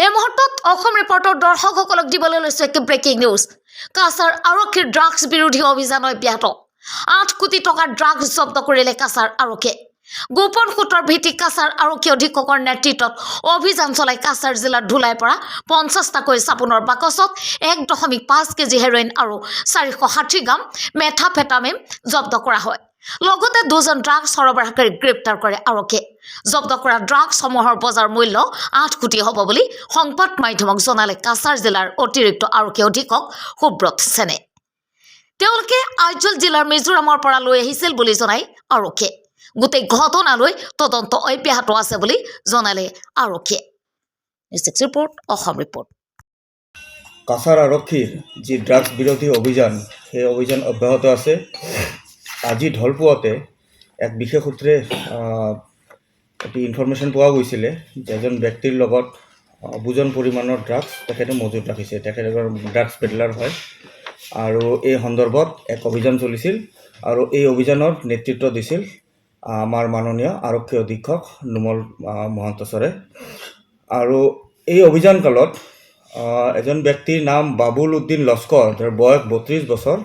এই মুহূৰ্তত অসম ৰিপৰ্টৰ দৰ্শকসকলক দিবলৈ লৈছে এক ব্ৰেকিং নিউজ। কাছাৰ আৰক্ষীৰ ড্ৰাগছ বিৰোধী অভিযান অব্যাহত। 8 কোটি টকাৰ ড্ৰাগছ জব্দ কৰিলে কাছাৰ আৰক্ষীয়ে। গোপন সূত্ৰৰ ভিত্তিত কাছাৰ আৰক্ষী অধীক্ষকৰ নেতৃত্বত অভিযান চলাই কাছাৰ জিলাৰ ধুলাইৰ পৰা 50টাকৈ চাবোনৰ বাকচত 1.5 কেজি হেৰইন আৰু 460 গ্ৰাম মেথাফেটামিন জব্দ কৰা হয়। লগতে 2জন ড্ৰাগছ সৰবৰাহকাৰীক গ্ৰেপ্তাৰ কৰে আৰক্ষীয়ে। জব্দ কৰা ড্ৰাগছসমূহৰ বজাৰ মূল্য 8 কোটি হ'ব বুলি সংবাদ মাধ্যমক জনালে কাছাৰ জিলাৰ অতিৰিক্ত আৰক্ষী অধীক্ষক সুব্ৰত সেনে। তেওঁলোকে আইজল জিলাৰ মিজোৰামৰ পৰা লৈ আহিছিল বুলি জনাই আৰক্ষীয়ে। গোটেই ঘটনালৈ তদন্ত অব্যাহত আছে বুলি জনালে আৰক্ষীয়ে। Report Assam report. কাছাৰ আৰক্ষীৰ যি ড্ৰাগছ বিৰোধী অভিযান সেই অভিযান অব্যাহত আছে। আজি ঢলপুৱাতে এক বিশেষ সূত্ৰে এটি ইনফৰমেশ্যন পোৱা গৈছিলে যে এজন ব্যক্তিৰ লগত বুজন পৰিমাণৰ ড্ৰাগছ তেখেতে মজুত ৰাখিছে। তেখেতে ড্ৰাগছ পেডলাৰ হয় আৰু এই সন্দৰ্ভত এক অভিযান চলিছিল আৰু এই অভিযানৰ নেতৃত্ব দিছিল আমাৰ মাননীয় আৰক্ষী অধীক্ষক নুমল মহন্ত ছাৰে। আৰু এই অভিযান কালত এজন ব্যক্তিৰ নাম বাবুল উদ্দিন লস্কৰ, যাৰ বয়স 32 বছৰ।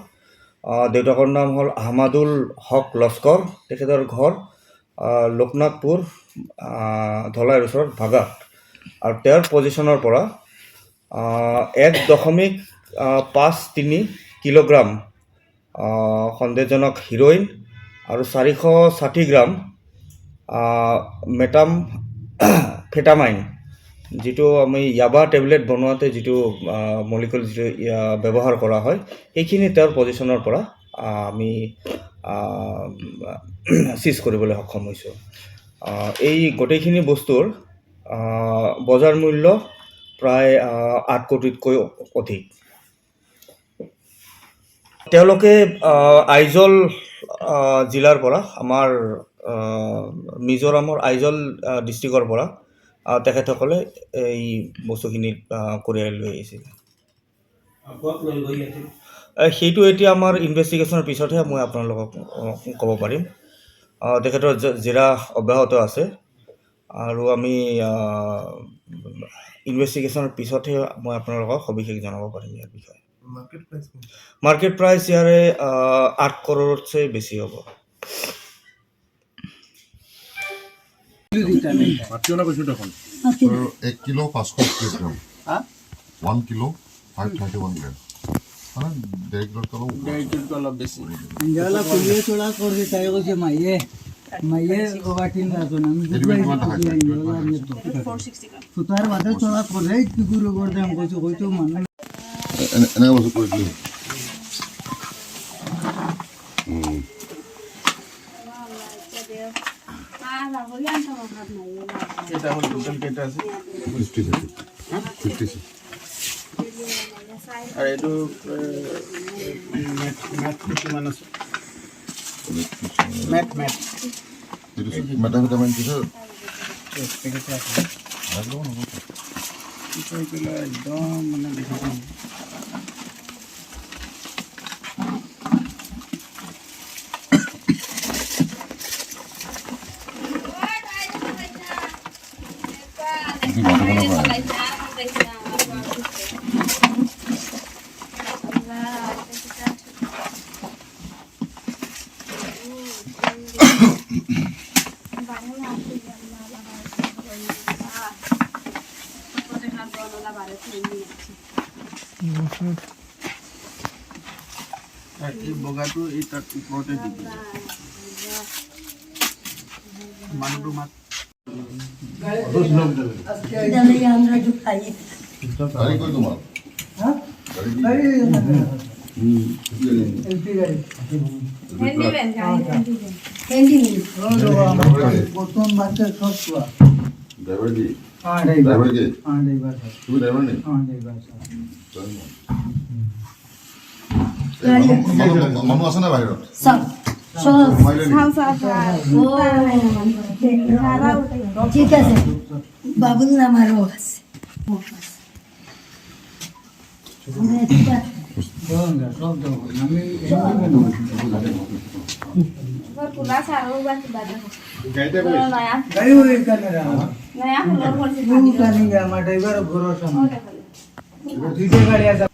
দেউতাকৰ নাম হ'ল আহমাদুল হক লস্কৰ। তেখেতৰ ঘৰ লোকনাথপুৰ ধলাইৰ ওচৰত ভাগাত। আৰু তেওঁৰ পজিশ্যনৰ পৰা 1.53 কিলোগ্ৰাম সন্দেহজনক হিৰইন আৰু 460 গ্ৰাম মেথামফেটামাইন, যিটো আমি ইয়াবা টেবলেট বনোৱাতে যিটো মলিকুল যিটো ব্যৱহাৰ কৰা হয়, সেইখিনি তেওঁৰ পজিশ্যনৰ পৰা আমি চিজ কৰিবলৈ সক্ষম হৈছোঁ। এই গোটেইখিনি বস্তুৰ বজাৰ মূল্য প্ৰায় 8 কোটিতকৈ অধিক। তেওঁলোকে আইজল জিলাৰ পৰা, আমাৰ মিজোৰামৰ আইজল ডিষ্ট্ৰিক্টৰ পৰা তেখেতসকলে এই বস্তুখিনি কঢ়িয়াই লৈ আহিছিল। সেইটো এতিয়া আমাৰ ইনভেষ্টিগেশ্যনৰ পিছতহে মই আপোনালোকক ক'ব পাৰিম। তেখেতৰ জেৰা অব্যাহত আছে আৰু আমি ইনভেষ্টিগেশ্যনৰ পিছতহে মই আপোনালোকক সবিশেষ জনাব পাৰিম ইয়াৰ বিষয়ে। মাৰ্কেট প্ৰাইচ ইয়াৰে 8 কৰোৰতছে বেছি হ'ব। 1 কিলো 530 গ্রাম, 1 কিলো 531 গ্রাম, মানে 1.5 কিলো অলপ বেছি। এটা হল টোটাল কেটা আছে 56 আর এটো ম্যাথ কিমান আছে ম্যাথ মেটাফেটামাইন কিসের একদম মানে দেখিছো এই বগাটো এই তাত ওপৰতে দি দিলে মানুহটো মাত গাড়ি কই তোমাৰ ড্ৰাইভাৰ কি তুমি ড্ৰাইভাৰ নেই মানুহ আছে না বাহিৰত ঠিক আছে বাবুল নাম আরো আছে পুরা সারো বাকি বাদ গাড়ি ওই কানে আমার ড্রাইভার ভরসা দুইটা গাড়ি আছে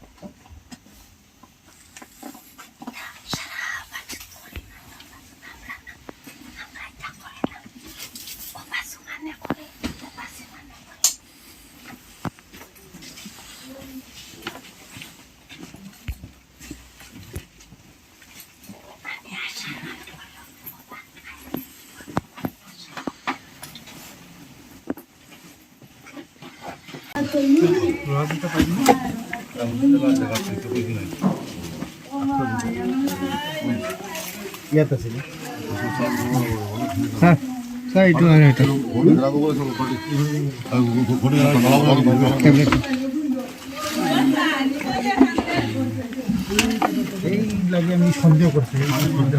আমি সন্দেহ করছি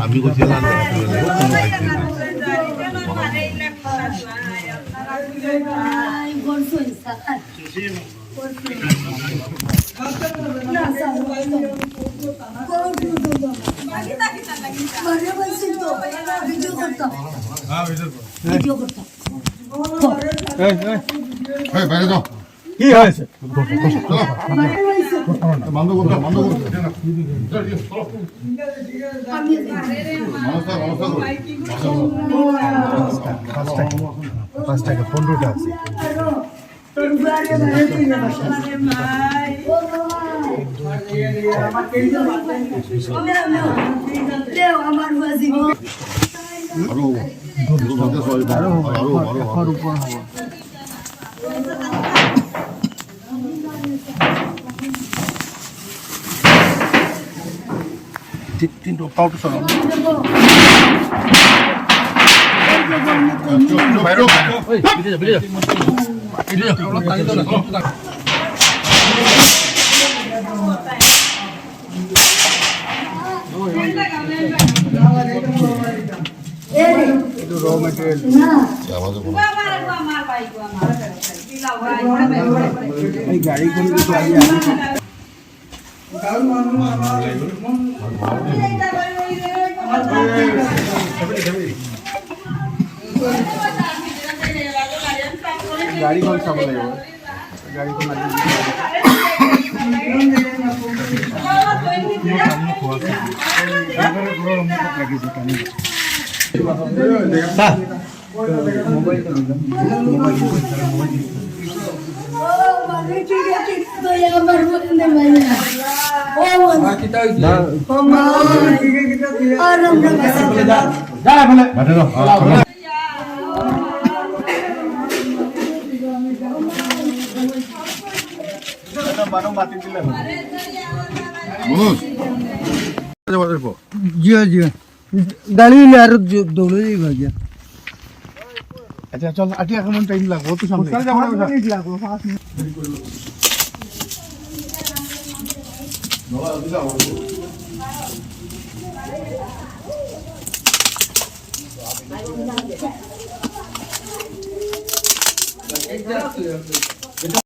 আমি বলছি বাইরে যাও কি হয়েছে বন্ধ করতে পাঁচ টাকা 15টা আছে আরো উপর হবো তিনটো পাউটো সরাও র মেটেরিয়াল এই গাড়ি কোন কিছু আগে गाड़ी कौन सा बोलेगा गाड़ी को जिया जिया गाड़ी ले यार दौड़े ही भाग गया अच्छा चल आटिया का मन टाइम लगो तो सामने चल जा मिनट लगो 5 मिनट